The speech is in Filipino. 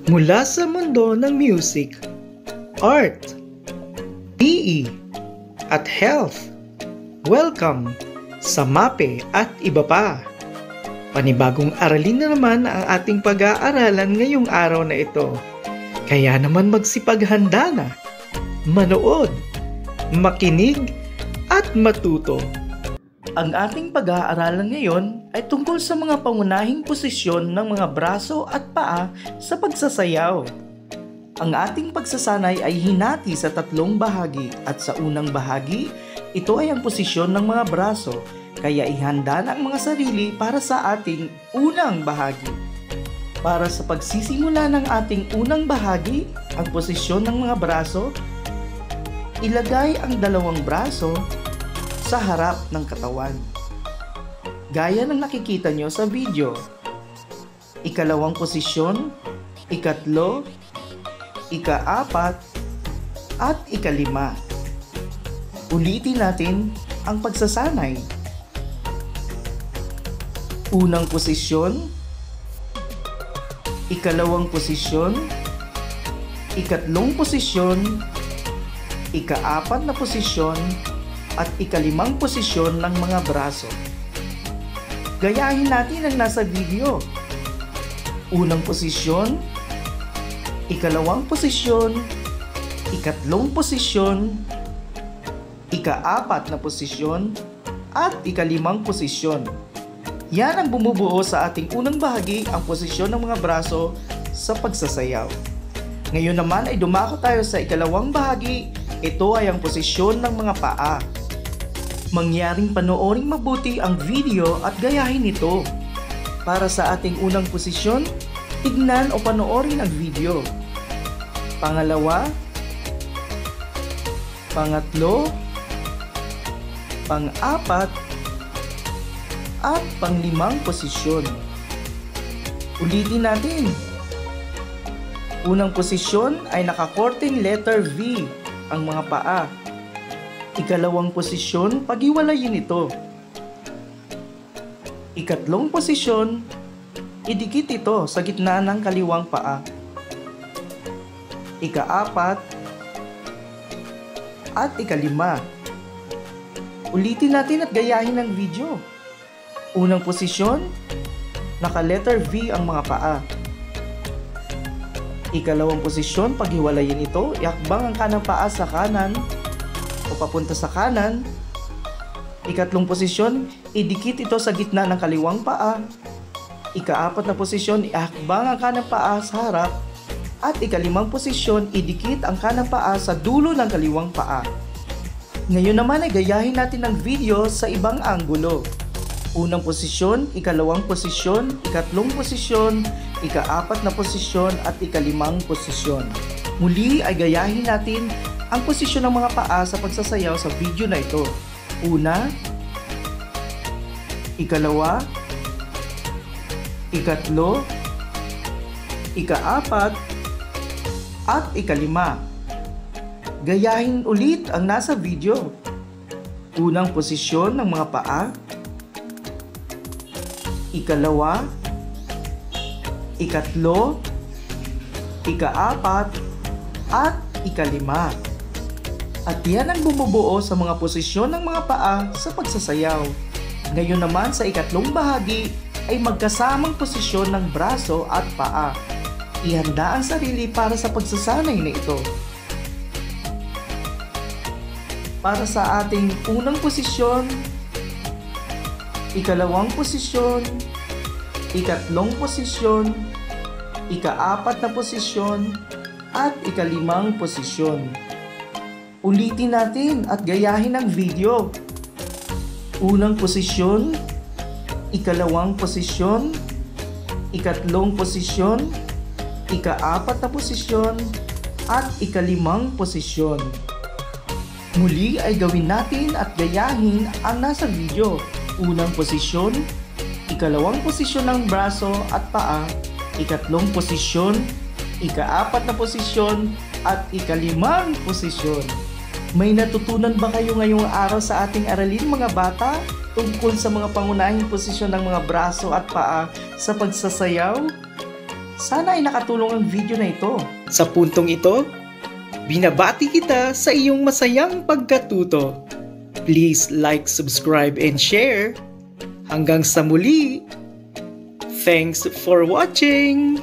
Mula sa mundo ng music, art, PE, at health. Welcome sa MAPE at iba pa. Panibagong aralin na naman ang ating pag-aaralan ngayong araw na ito. Kaya naman magsipaghanda na, manood, makinig, at matuto. Ang ating pag-aaralan ngayon ay tungkol sa mga pangunahing posisyon ng mga braso at paa sa pagsasayaw. Ang ating pagsasanay ay hinati sa tatlong bahagi at sa unang bahagi, ito ay ang posisyon ng mga braso, kaya ihanda na ang mga sarili para sa ating unang bahagi. Para sa pagsisimula ng ating unang bahagi, ang posisyon ng mga braso, ilagay ang dalawang braso sa harap ng katawan. Gaya ng nakikita nyo sa video. Ikalawang posisyon, ikatlo, ika-4, at ika-5. Ulitin natin ang pagsasanay. Unang posisyon, ikalawang posisyon, ikatlong posisyon, ika-4 na posisyon, at ika-5 posisyon ng mga braso. Gayahin natin ang nasa video. Unang posisyon, ikalawang posisyon, ikatlong posisyon, ika-4 na posisyon, at ika-5 posisyon. Yan ang bumubuo sa ating unang bahagi, ang posisyon ng mga braso sa pagsasayaw. Ngayon naman ay dumako tayo sa ikalawang bahagi. Ito ay ang posisyon ng mga paa. Mangyaring panoorin mabuti ang video at gayahin ito. Para sa ating unang posisyon, tignan o panoorin ang video. Pangalawa, pangatlo, pang-4, at pang-5 posisyon. Ulitin natin. Unang posisyon ay naka-14 letter V ang mga paa. Ikalawang posisyon, paghiwalayin ito. Ikatlong posisyon, idikit ito sa gitna ng kaliwang paa. Ika-4 at ika-5. Ulitin natin at gayahin ang video. Unang posisyon, naka-letter V ang mga paa. Ikalawang posisyon, paghiwalayin ito, iakbang ang kanang paa sa kanan o papunta sa kanan. Ikatlong posisyon, idikit ito sa gitna ng kaliwang paa. Ika-4 na posisyon, iakbang ang kanang paa sa harap. At ika-5 posisyon, idikit ang kanang paa sa dulo ng kaliwang paa. Ngayon naman ay gayahin natin ang video sa ibang anggulo. Unang posisyon, ikalawang posisyon, ikatlong posisyon, ika-4 na posisyon, at ika-5 posisyon. Muli ay gayahin natin ang posisyon ng mga paa sa pagsasayaw sa video na ito. Una, ikalawa, ikatlo, ika-4, at ika-5. Gayahin ulit ang nasa video. Unang posisyon ng mga paa, ikalawa, ikatlo, ika-4, at ika-5. At yan ang bumubuo sa mga posisyon ng mga paa sa pagsasayaw. Ngayon naman sa ikatlong bahagi ay magkasamang posisyon ng braso at paa. Ihanda ang sarili para sa pagsasanay na ito. Para sa ating unang posisyon, ikalawang posisyon, ikatlong posisyon, ika-4 na posisyon, at ika-5 posisyon. Ulitin natin at gayahin ang video. Unang posisyon, ikalawang posisyon, ikatlong posisyon, ika-4 na posisyon, at ika-5 posisyon. Muli ay gawin natin at gayahin ang nasa video. Unang posisyon, ikalawang posisyon ng braso at paa, ikatlong posisyon, ika-4 na posisyon, at ika-5 posisyon. May natutunan ba kayo ngayong araw sa ating aralin mga bata tungkol sa mga pangunahing posisyon ng mga braso at paa sa pagsasayaw? Sana ay nakatulong ang video na ito. Sa puntong ito, binabati kita sa iyong masayang pagkatuto. Please like, subscribe, and share. Hanggang sa muli. Thanks for watching!